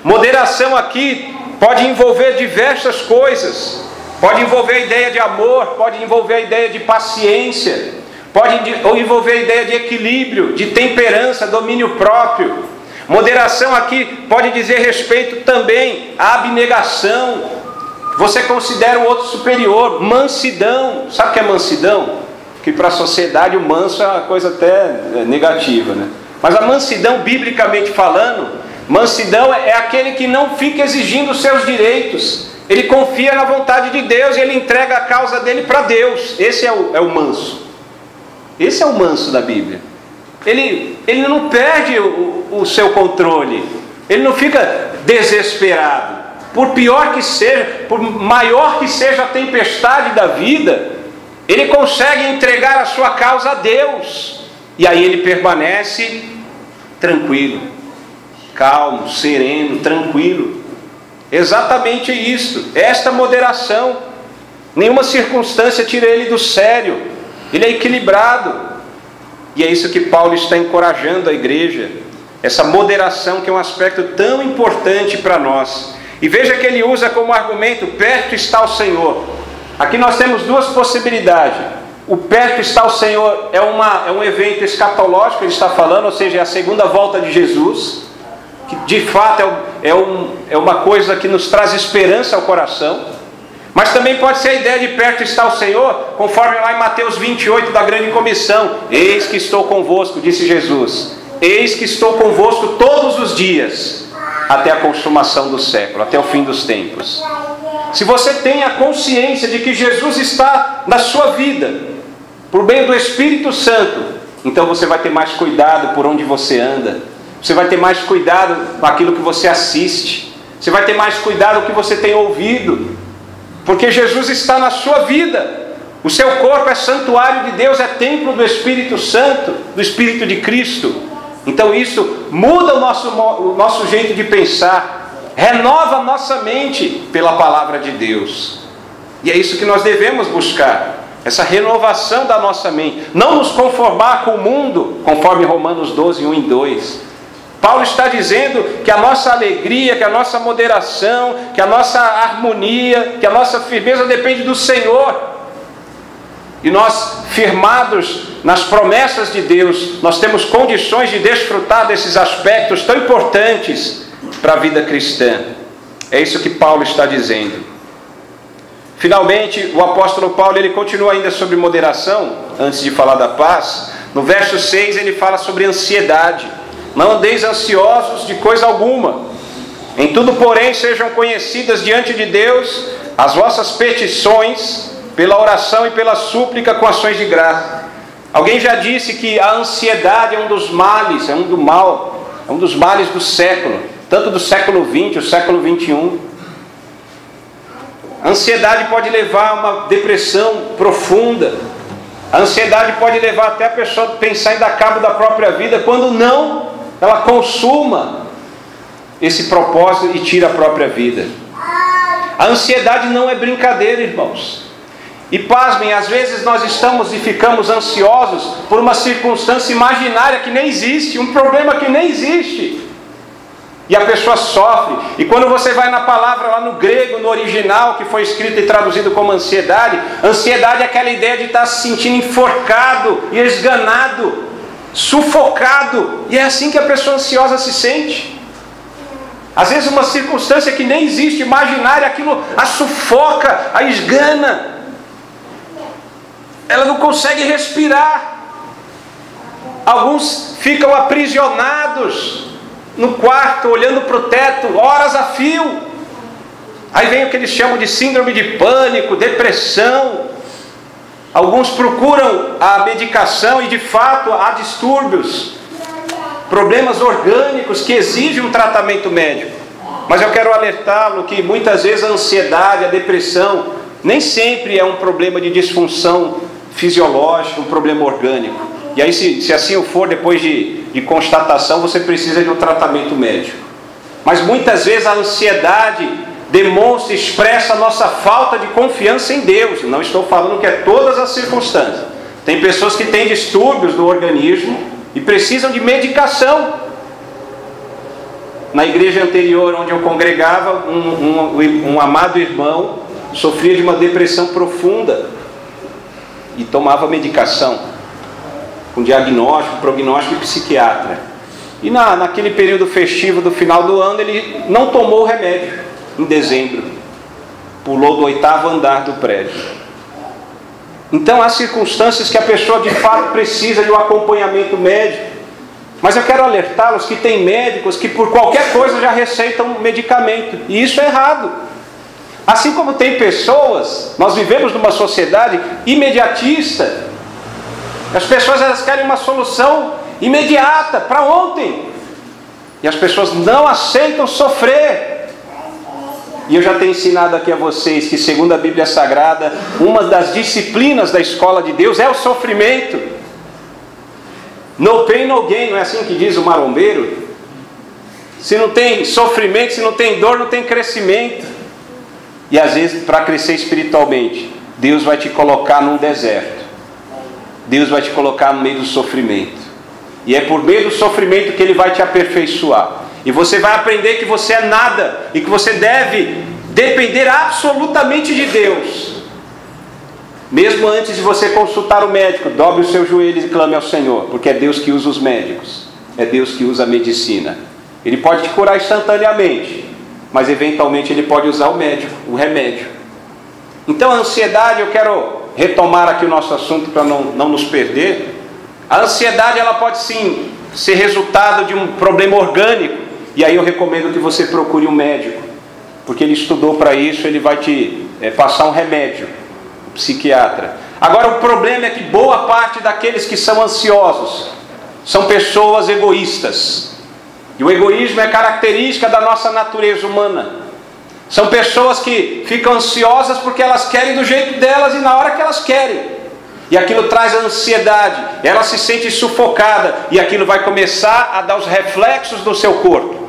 Moderação aqui pode envolver diversas coisas. Pode envolver a ideia de amor, pode envolver a ideia de paciência, pode envolver a ideia de equilíbrio, de temperança, domínio próprio. Moderação aqui pode dizer respeito também à abnegação. Você considera o outro superior. Mansidão. Sabe o que é mansidão? Que para a sociedade o manso é uma coisa até negativa, né? Mas a mansidão, biblicamente falando, mansidão é aquele que não fica exigindo os seus direitos. Ele confia na vontade de Deus e ele entrega a causa dele para Deus. Esse é o manso. Esse é o manso da Bíblia. Ele não perde o seu controle. Ele não fica desesperado. Por pior que seja, por maior que seja a tempestade da vida, ele consegue entregar a sua causa a Deus. E aí ele permanece tranquilo, calmo, sereno, tranquilo. Exatamente isso. Esta moderação. Nenhuma circunstância tira ele do sério. Ele é equilibrado. E é isso que Paulo está encorajando a igreja. Essa moderação que é um aspecto tão importante para nós. E veja que ele usa como argumento, perto está o Senhor. Aqui nós temos duas possibilidades. O perto está o Senhor é um evento escatológico, ele está falando, ou seja, é a segunda volta de Jesus, que de fato é uma coisa que nos traz esperança ao coração. Mas também pode ser a ideia de perto está o Senhor, conforme lá em Mateus 28 da grande comissão. Eis que estou convosco, disse Jesus. Eis que estou convosco todos os dias, até a consumação do século, até o fim dos tempos. Se você tem a consciência de que Jesus está na sua vida, por meio do Espírito Santo, então você vai ter mais cuidado por onde você anda, você vai ter mais cuidado com aquilo que você assiste, você vai ter mais cuidado com o que você tem ouvido, porque Jesus está na sua vida. O seu corpo é santuário de Deus, é templo do Espírito Santo, do Espírito de Cristo. Então isso muda o nosso jeito de pensar, renova a nossa mente pela palavra de Deus. E é isso que nós devemos buscar, essa renovação da nossa mente. Não nos conformar com o mundo, conforme Romanos 12, 1 e 2. Paulo está dizendo que a nossa alegria, que a nossa moderação, que a nossa harmonia, que a nossa firmeza depende do Senhor. E nós, firmados nas promessas de Deus, nós temos condições de desfrutar desses aspectos tão importantes para a vida cristã. É isso que Paulo está dizendo. Finalmente, o apóstolo Paulo, ele continua ainda sobre moderação, antes de falar da paz. No verso 6 ele fala sobre ansiedade. Não andeis ansiosos de coisa alguma. Em tudo, porém, sejam conhecidas diante de Deus as vossas petições, pela oração e pela súplica com ações de graça. Alguém já disse que a ansiedade é um dos males, é um dos males do século, tanto do século 20, o século 21. A ansiedade pode levar a uma depressão profunda. A ansiedade pode levar até a pessoa a pensar em dar cabo da própria vida, quando não, ela consuma esse propósito e tira a própria vida. A ansiedade não é brincadeira, irmãos. E pasmem, às vezes nós estamos e ficamos ansiosos por uma circunstância imaginária que nem existe, um problema que nem existe. E a pessoa sofre. E quando você vai na palavra lá no grego, no original, que foi escrito e traduzido como ansiedade, ansiedade é aquela ideia de estar se sentindo enforcado e esganado, sufocado. E é assim que a pessoa ansiosa se sente. Às vezes uma circunstância que nem existe, imaginária, aquilo a sufoca, a esgana. Ela não consegue respirar. Alguns ficam aprisionados no quarto, olhando para o teto, horas a fio. Aí vem o que eles chamam de síndrome de pânico, depressão. Alguns procuram a medicação e de fato há distúrbios, problemas orgânicos que exigem um tratamento médico. Mas eu quero alertá-lo que muitas vezes a ansiedade, a depressão, nem sempre é um problema de disfunção fisiológica, um problema orgânico. E aí se assim for, depois de constatação, você precisa de um tratamento médico. Mas muitas vezes a ansiedade demonstra, expressa a nossa falta de confiança em Deus. Não estou falando que é todas as circunstâncias. Tem pessoas que têm distúrbios do organismo e precisam de medicação. Na igreja anterior onde eu congregava, um amado irmão sofria de uma depressão profunda e tomava medicação, com diagnóstico, prognóstico e psiquiatra. E naquele período festivo do final do ano, ele não tomou o remédio. Em dezembro, pulou do 8º andar do prédio. Então há circunstâncias que a pessoa de fato precisa de um acompanhamento médico. Mas eu quero alertá-los que tem médicos que por qualquer coisa já receitam medicamento, e isso é errado. Assim como tem pessoas, nós vivemos numa sociedade imediatista. As pessoas elas querem uma solução imediata, para ontem. E as pessoas não aceitam sofrer. E eu já tenho ensinado aqui a vocês que, segundo a Bíblia Sagrada, uma das disciplinas da escola de Deus é o sofrimento. No pain, no gain, não é assim que diz o marombeiro? Se não tem sofrimento, se não tem dor, não tem crescimento. E às vezes, para crescer espiritualmente, Deus vai te colocar num deserto. Deus vai te colocar no meio do sofrimento. E é por meio do sofrimento que Ele vai te aperfeiçoar. E você vai aprender que você é nada e que você deve depender absolutamente de Deus. Mesmo antes de você consultar o médico, dobre os seus joelhos e clame ao Senhor, porque é Deus que usa os médicos, é Deus que usa a medicina. Ele pode te curar instantaneamente, mas eventualmente Ele pode usar o médico, o remédio. Então a ansiedade, eu quero retomar aqui o nosso assunto para não nos perder. A ansiedade ela pode sim ser resultado de um problema orgânico. E aí eu recomendo que você procure um médico, porque ele estudou para isso, ele vai te passar um remédio, um psiquiatra. Agora o problema é que boa parte daqueles que são ansiosos são pessoas egoístas. E o egoísmo é característica da nossa natureza humana. São pessoas que ficam ansiosas porque elas querem do jeito delas e na hora que elas querem. E aquilo traz a ansiedade, ela se sente sufocada e aquilo vai começar a dar os reflexos no seu corpo.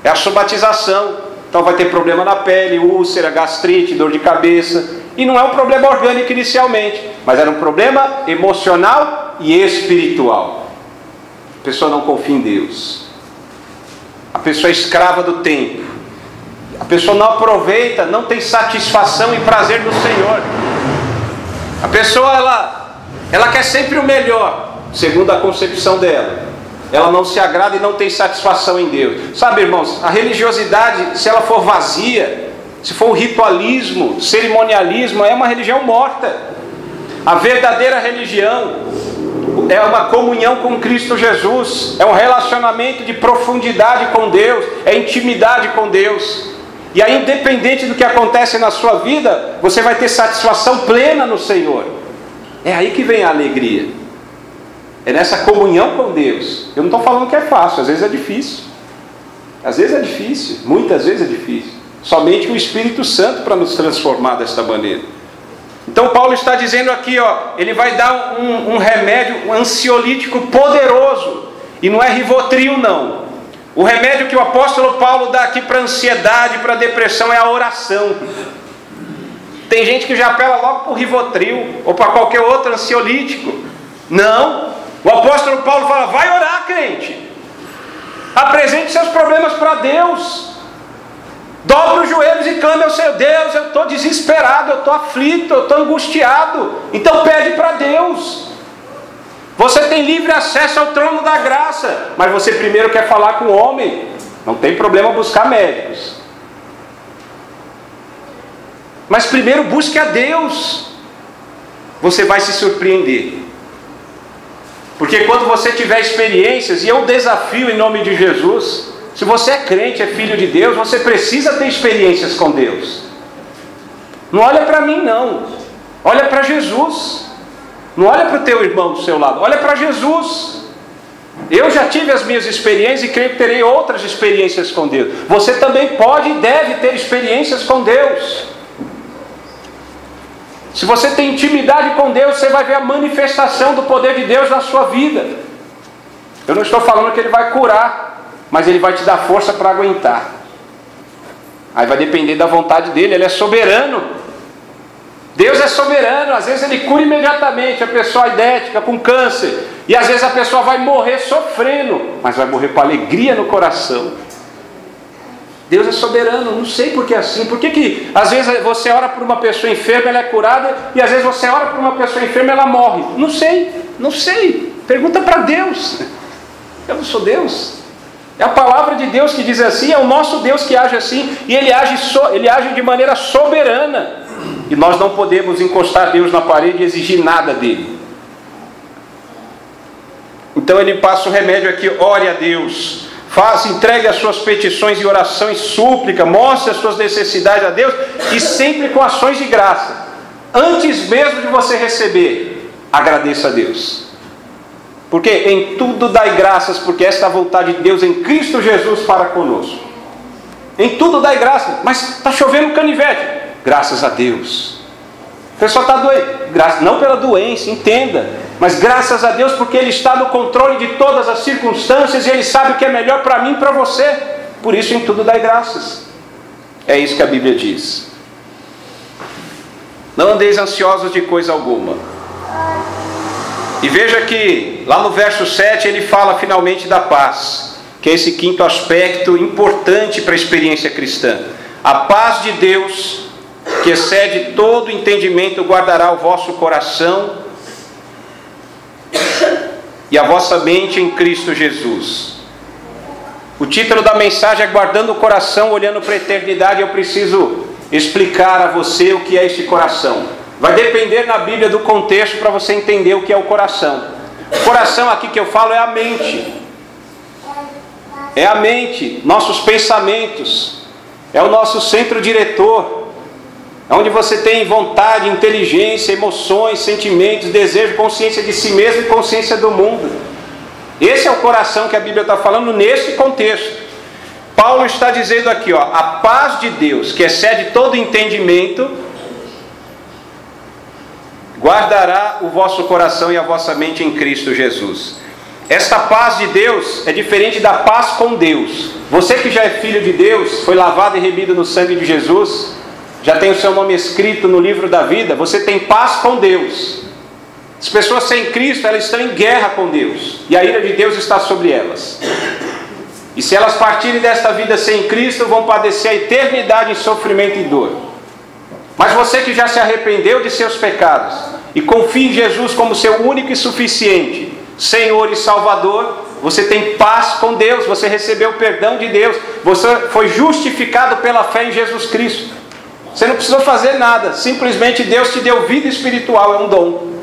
É a somatização. Então vai ter problema na pele, úlcera, gastrite, dor de cabeça. E não é um problema orgânico inicialmente, mas era um problema emocional e espiritual. A pessoa não confia em Deus. A pessoa é escrava do tempo. A pessoa não aproveita, não tem satisfação e prazer no Senhor. A pessoa ela quer sempre o melhor, segundo a concepção dela. Ela não se agrada e não tem satisfação em Deus. Sabe, irmãos, a religiosidade, se ela for vazia, se for um ritualismo, cerimonialismo, é uma religião morta. A verdadeira religião é uma comunhão com Cristo Jesus, é um relacionamento de profundidade com Deus, é intimidade com Deus. E aí, independente do que acontece na sua vida, você vai ter satisfação plena no Senhor. É aí que vem a alegria. É nessa comunhão com Deus. Eu não estou falando que é fácil, às vezes é difícil. Às vezes é difícil, muitas vezes é difícil. Somente o Espírito Santo para nos transformar desta maneira. Então Paulo está dizendo aqui, ele vai dar um remédio, um ansiolítico poderoso. E não é Rivotril não. O remédio que o apóstolo Paulo dá aqui para ansiedade, para depressão é a oração. Tem gente que já apela logo para o Rivotril ou para qualquer outro ansiolítico. Não. O apóstolo Paulo fala, vai orar, crente. Apresente seus problemas para Deus. Dobre os joelhos e clame ao Senhor. Deus, eu estou desesperado, eu estou aflito, eu estou angustiado. Então pede para Deus. Você tem livre acesso ao trono da graça, mas você primeiro quer falar com o homem. Não tem problema buscar médicos. Mas primeiro busque a Deus. Você vai se surpreender. Porque quando você tiver experiências, e eu desafio em nome de Jesus, se você é crente, é filho de Deus, você precisa ter experiências com Deus. Não olha para mim não. Olha para Jesus. Não olha para o teu irmão do seu lado. Olha para Jesus. Eu já tive as minhas experiências e creio que terei outras experiências com Deus. Você também pode e deve ter experiências com Deus. Se você tem intimidade com Deus, você vai ver a manifestação do poder de Deus na sua vida. Eu não estou falando que Ele vai curar, mas Ele vai te dar força para aguentar. Aí vai depender da vontade dEle. Ele é soberano. Deus é soberano. Às vezes Ele cura imediatamente a pessoa idética com câncer. E às vezes a pessoa vai morrer sofrendo, mas vai morrer com alegria no coração. Deus é soberano. Não sei por que é assim. Por que às vezes você ora por uma pessoa enferma, ela é curada, e às vezes você ora por uma pessoa enferma, ela morre? Não sei. Pergunta para Deus. Eu não sou Deus. É a palavra de Deus que diz assim. É o nosso Deus que age assim. E Ele age de maneira soberana. E nós não podemos encostar Deus na parede e exigir nada dele. Então Ele passa o remédio aqui. Ore a Deus. Entregue as suas petições em oração e súplica. Mostre as suas necessidades a Deus. E sempre com ações de graça. Antes mesmo de você receber, agradeça a Deus. Porque em tudo dai graças, porque esta é a vontade de Deus em Cristo Jesus para conosco. Em tudo dai graças. Mas está chovendo canivete. Graças a Deus. A pessoa está doente. Não pela doença, entenda. Mas graças a Deus, porque Ele está no controle de todas as circunstâncias. E Ele sabe o que é melhor para mim e para você. Por isso em tudo dai graças. É isso que a Bíblia diz. Não andeis ansiosos de coisa alguma. E veja que lá no verso 7 ele fala finalmente da paz, que é esse quinto aspecto importante para a experiência cristã. A paz de Deus, que excede todo entendimento, guardará o vosso coração e a vossa mente em Cristo Jesus. O título da mensagem é Guardando o Coração, Olhando para a Eternidade. Eu preciso explicar a você o que é esse coração. Vai depender na Bíblia do contexto para você entender o que é o coração. O coração aqui que eu falo é a mente. É a mente, nossos pensamentos. É o nosso centro diretor. É onde você tem vontade, inteligência, emoções, sentimentos, desejo, consciência de si mesmo e consciência do mundo. Esse é o coração que a Bíblia está falando nesse contexto. Paulo está dizendo aqui, a paz de Deus, que excede todo entendimento, guardará o vosso coração e a vossa mente em Cristo Jesus. Esta paz de Deus é diferente da paz com Deus. Você que já é filho de Deus, foi lavado e remido no sangue de Jesus, já tem o seu nome escrito no livro da vida, você tem paz com Deus. As pessoas sem Cristo, elas estão em guerra com Deus, e a ira de Deus está sobre elas. E se elas partirem desta vida sem Cristo, vão padecer a eternidade em sofrimento e dor. Mas você que já se arrependeu de seus pecados e confia em Jesus como seu único e suficiente Senhor e Salvador, você tem paz com Deus, você recebeu o perdão de Deus, você foi justificado pela fé em Jesus Cristo. Você não precisou fazer nada, simplesmente Deus te deu vida espiritual, é um dom.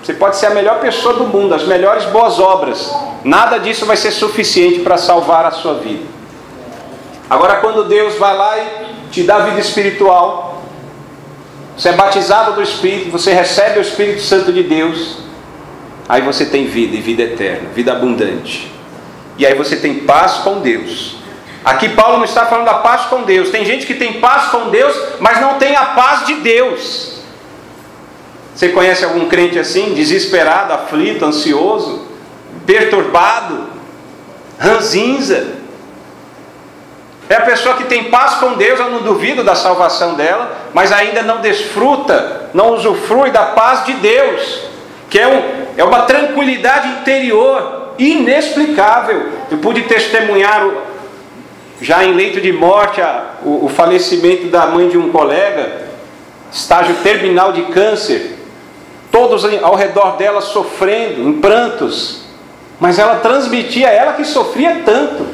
Você pode ser a melhor pessoa do mundo, as melhores boas obras, nada disso vai ser suficiente para salvar a sua vida. Agora quando Deus vai lá e te dá vida espiritual, você é batizado do Espírito, você recebe o Espírito Santo de Deus, aí você tem vida, e vida eterna, vida abundante. E aí você tem paz com Deus. Aqui Paulo não está falando da paz com Deus. Tem gente que tem paz com Deus, mas não tem a paz de Deus. Você conhece algum crente assim? Desesperado, aflito, ansioso, perturbado, ranzinza? É a pessoa que tem paz com Deus. Eu não duvido da salvação dela, mas ainda não desfruta, não usufrui da paz de Deus, que é uma tranquilidade interior inexplicável. Eu pude testemunhar já em leito de morte o falecimento da mãe de um colega, estágio terminal de câncer, todos ao redor dela sofrendo, em prantos, mas ela transmitia, ela que sofria tanto,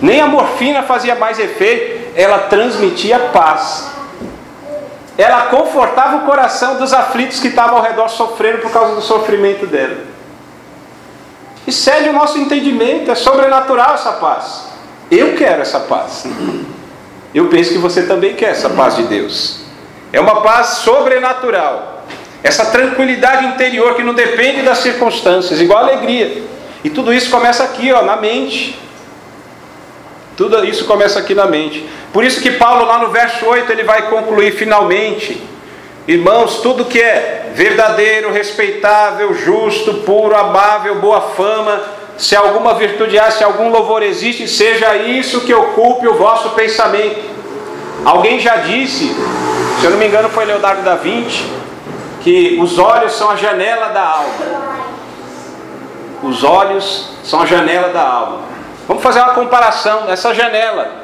Nem a morfina fazia mais efeito, ela transmitia paz. Ela confortava o coração dos aflitos que estavam ao redor sofrendo por causa do sofrimento dela. Excede o nosso entendimento, é sobrenatural essa paz. Eu quero essa paz. Eu penso que você também quer essa paz de Deus. É uma paz sobrenatural. Essa tranquilidade interior que não depende das circunstâncias, igual a alegria. E tudo isso começa aqui, na mente. Tudo isso começa aqui na mente. Por isso que Paulo lá no verso 8 ele vai concluir finalmente: irmãos, tudo que é verdadeiro, respeitável, justo, puro, amável, boa fama, se alguma virtude há, se algum louvor existe, seja isso que ocupe o vosso pensamento. Alguém já disse, se eu não me engano foi Leonardo da Vinci, que os olhos são a janela da alma. Os olhos são a janela da alma. Vamos fazer uma comparação dessa janela.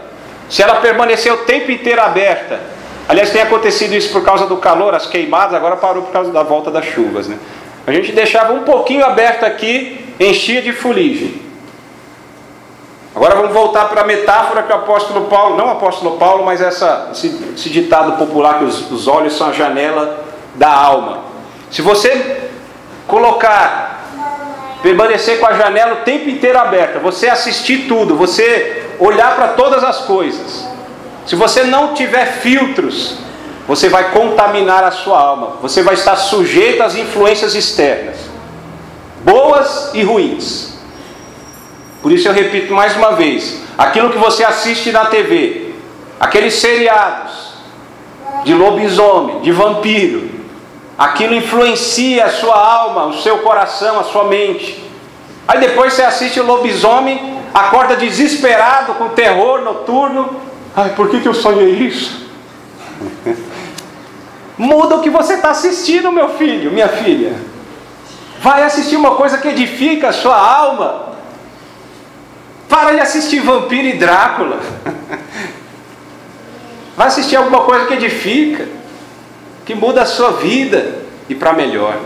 Se ela permanecer o tempo inteiro aberta, aliás, tem acontecido isso por causa do calor, as queimadas, agora parou por causa da volta das chuvas, né? A gente deixava um pouquinho aberto aqui, enchia de fuligem. Agora vamos voltar para a metáfora que o apóstolo Paulo, não o apóstolo Paulo, mas esse ditado popular que os olhos são a janela da alma. Se você permanecer com a janela o tempo inteiro aberta, você assistir tudo, você olhar para todas as coisas, se você não tiver filtros, você vai contaminar a sua alma, você vai estar sujeito às influências externas, boas e ruins. Por isso eu repito mais uma vez, aquilo que você assiste na TV, aqueles seriados de lobisomem, de vampiro, aquilo influencia a sua alma, o seu coração, a sua mente. Aí depois você assiste o lobisomem, acorda desesperado, com terror noturno. Ai, por que eu sonhei isso? Muda o que você está assistindo, meu filho, minha filha. Vai assistir uma coisa que edifica a sua alma. Para de assistir Vampiro e Drácula. Vai assistir alguma coisa que edifica, que muda a sua vida e para melhor.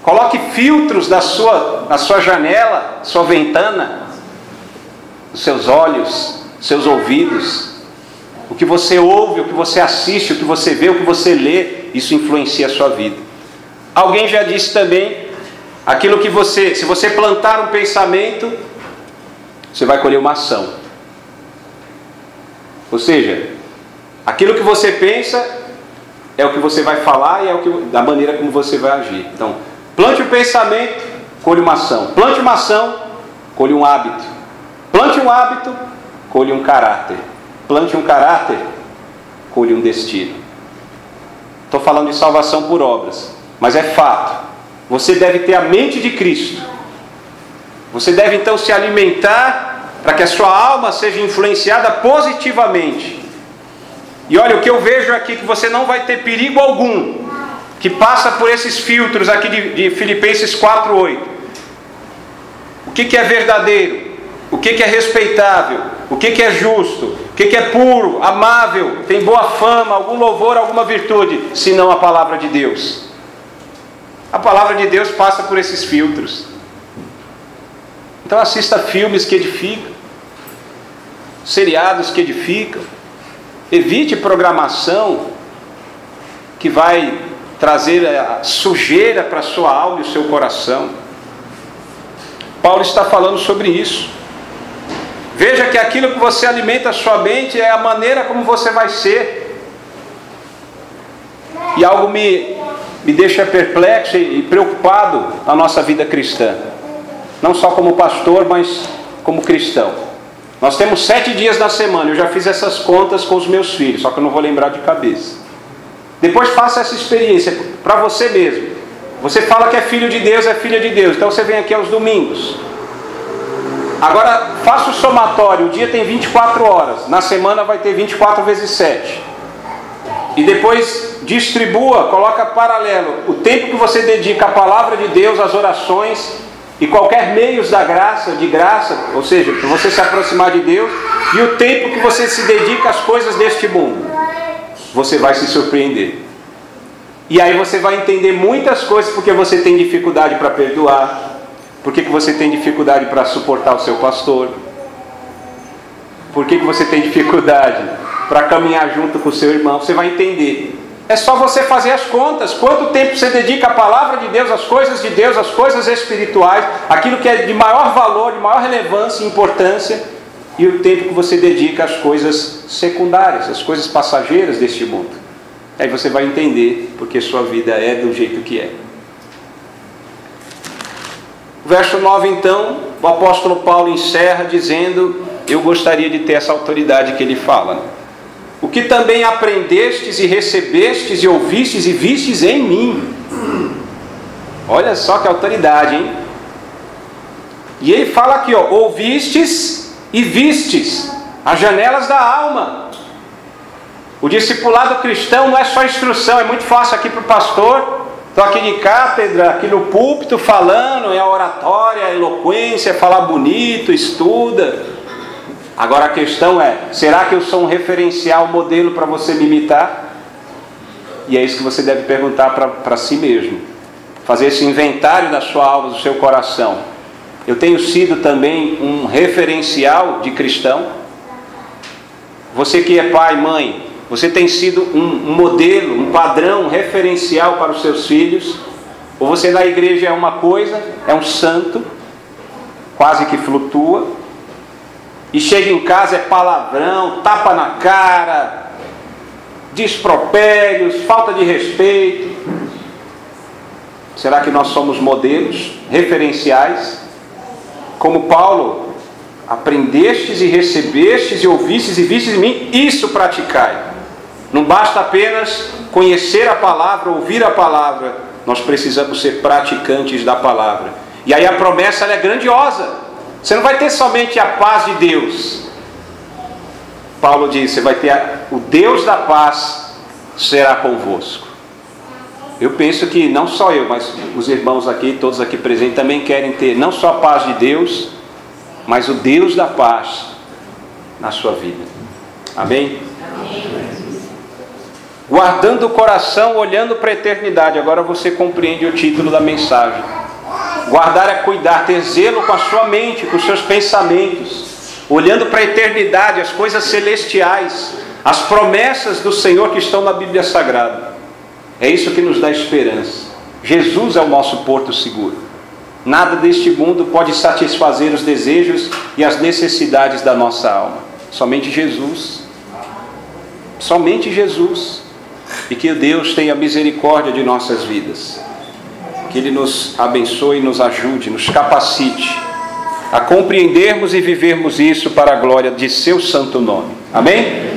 Coloque filtros na sua janela, sua ventana, os seus olhos, seus ouvidos. O que você ouve, o que você assiste, o que você vê, o que você lê, isso influencia a sua vida. Alguém já disse também, aquilo que se você plantar um pensamento, você vai colher uma ação. Ou seja, aquilo que você pensa é o que você vai falar e da maneira como você vai agir. Então, plante um pensamento, colhe uma ação. Plante uma ação, colhe um hábito. Plante um hábito, colhe um caráter. Plante um caráter, colhe um destino. Estou falando de salvação por obras, mas é fato. Você deve ter a mente de Cristo. Você deve então se alimentar para que a sua alma seja influenciada positivamente. E olha, o que eu vejo aqui, que você não vai ter perigo algum, que passa por esses filtros aqui de Filipenses 4:8. O que é verdadeiro? O que é respeitável? O que é justo? O que é puro, amável, tem boa fama, algum louvor, alguma virtude, senão a palavra de Deus. A palavra de Deus passa por esses filtros. Então assista filmes que edificam, seriados que edificam. Evite programação que vai trazer a sujeira para a sua alma e o seu coração. Paulo está falando sobre isso. Veja que aquilo que você alimenta a sua mente é a maneira como você vai ser. E algo me deixa perplexo e preocupado na nossa vida cristã. Não só como pastor, mas como cristão. Nós temos 7 dias na semana. Eu já fiz essas contas com os meus filhos, só que eu não vou lembrar de cabeça. Depois faça essa experiência para você mesmo. Você fala que é filho de Deus, é filha de Deus. Então você vem aqui aos domingos. Agora faça o somatório. O dia tem 24 horas. Na semana vai ter 24 vezes 7. E depois distribua, coloca paralelo o tempo que você dedica à palavra de Deus, às orações e qualquer meios da graça, de graça, ou seja, para você se aproximar de Deus, e o tempo que você se dedica às coisas deste mundo. Você vai se surpreender. E aí você vai entender muitas coisas, porque você tem dificuldade para perdoar, porque você tem dificuldade para suportar o seu pastor, por que você tem dificuldade para caminhar junto com o seu irmão, você vai entender. É só você fazer as contas. Quanto tempo você dedica à palavra de Deus, às coisas de Deus, às coisas espirituais, aquilo que é de maior valor, de maior relevância e importância, e o tempo que você dedica às coisas secundárias, às coisas passageiras deste mundo. Aí você vai entender porque sua vida é do jeito que é. Verso 9, então, o apóstolo Paulo encerra dizendo: eu gostaria de ter essa autoridade que ele fala. O que também aprendestes e recebestes e ouvistes e vistes em mim. Olha só que autoridade, hein? E ele fala aqui, ó, ouvistes e vistes, as janelas da alma. O discipulado cristão não é só instrução. É muito fácil aqui para o pastor, estou aqui de cátedra, aqui no púlpito falando, é a oratória, a eloquência, é falar bonito, estuda. Agora a questão é, será que eu sou um referencial, modelo para você me imitar? E é isso que você deve perguntar para si mesmo. Fazer esse inventário da sua alma, do seu coração. Eu tenho sido também um referencial de cristão? Você que é pai, mãe, você tem sido um modelo, um padrão, um referencial para os seus filhos? Ou você na igreja é uma coisa, é um santo, quase que flutua, e chega em casa é palavrão, tapa na cara, despropérios, falta de respeito? Será que nós somos modelos, referenciais? Como Paulo, aprendestes e recebestes e ouvistes e vistes em mim, isso praticai. Não basta apenas conhecer a palavra, ouvir a palavra, nós precisamos ser praticantes da palavra. E aí a promessa ela é grandiosa. Você não vai ter somente a paz de Deus. Paulo diz, você vai ter o Deus da paz será convosco. Eu penso que não só eu, mas os irmãos aqui, todos aqui presentes, também querem ter não só a paz de Deus, mas o Deus da paz na sua vida. Amém? Amém. Guardando o coração, olhando para a eternidade. Agora você compreende o título da mensagem. Guardar é cuidar, ter zelo com a sua mente, com os seus pensamentos, olhando para a eternidade, as coisas celestiais, as promessas do Senhor que estão na Bíblia Sagrada. É isso que nos dá esperança. Jesus é o nosso porto seguro. Nada deste mundo pode satisfazer os desejos e as necessidades da nossa alma. Somente Jesus. Somente Jesus. E que Deus tenha misericórdia de nossas vidas. Que Ele nos abençoe, nos ajude, nos capacite a compreendermos e vivermos isso para a glória de seu santo nome. Amém?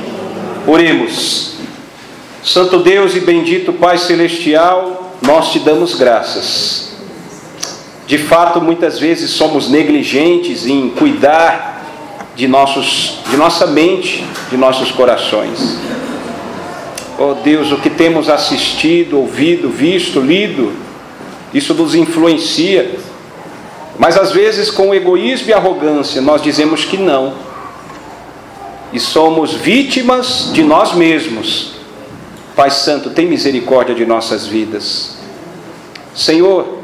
Oremos. Santo Deus e bendito Pai Celestial, nós te damos graças. De fato, muitas vezes somos negligentes em cuidar de nossa mente, de nossos corações. Oh Deus, o que temos assistido, ouvido, visto, lido, isso nos influencia, mas às vezes com egoísmo e arrogância nós dizemos que não, e somos vítimas de nós mesmos. Pai Santo, tem misericórdia de nossas vidas. Senhor,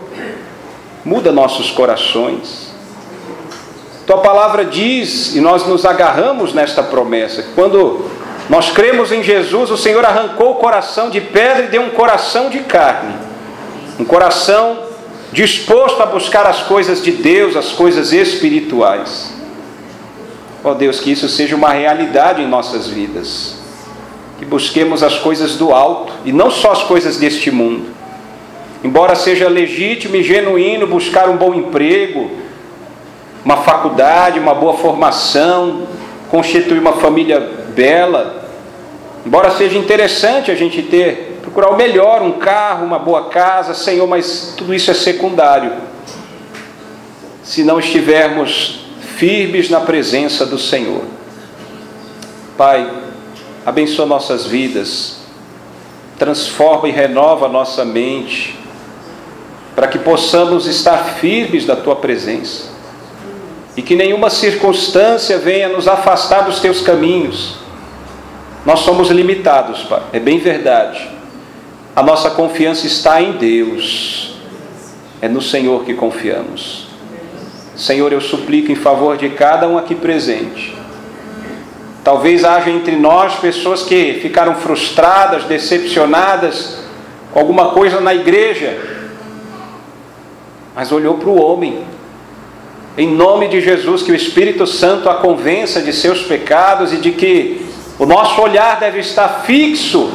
muda nossos corações. Tua palavra diz, e nós nos agarramos nesta promessa, quando nós cremos em Jesus, o Senhor arrancou o coração de pedra e deu um coração de carne. Um coração disposto a buscar as coisas de Deus, as coisas espirituais. Ó Deus, que isso seja uma realidade em nossas vidas. Que busquemos as coisas do alto e não só as coisas deste mundo. Embora seja legítimo e genuíno buscar um bom emprego, uma faculdade, uma boa formação, constituir uma família bela, embora seja interessante a gente procurar o melhor, um carro, uma boa casa, Senhor, mas tudo isso é secundário, se não estivermos firmes na presença do Senhor. Pai, abençoa nossas vidas, transforma e renova a nossa mente, para que possamos estar firmes da Tua presença, e que nenhuma circunstância venha nos afastar dos Teus caminhos. Nós somos limitados, Pai, é bem verdade. A nossa confiança está em Deus, é no Senhor que confiamos. Senhor, eu suplico em favor de cada um aqui presente, Talvez haja entre nós pessoas que ficaram frustradas, decepcionadas com alguma coisa na igreja, mas olhou para o homem. Em nome de Jesus, que o Espírito Santo a convença de seus pecados e de que o nosso olhar deve estar fixo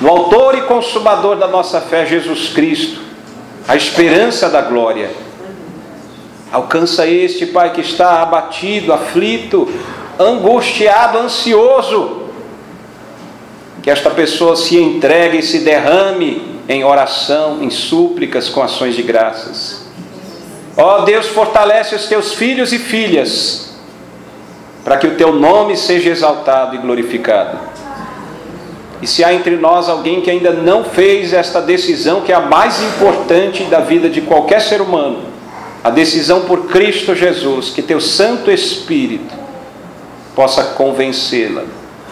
no autor e consumador da nossa fé, Jesus Cristo, a esperança da glória. Alcança este, Pai, que está abatido, aflito, angustiado, ansioso, que esta pessoa se entregue e se derrame em oração, em súplicas, com ações de graças. Ó Deus, fortalece os teus filhos e filhas, para que o teu nome seja exaltado e glorificado. E se há entre nós alguém que ainda não fez esta decisão, que é a mais importante da vida de qualquer ser humano, a decisão por Cristo Jesus, que teu Santo Espírito possa convencê-la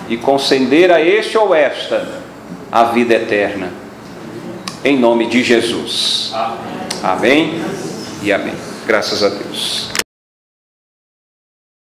e conceder a este ou esta a vida eterna. Em nome de Jesus. Amém e amém. Graças a Deus.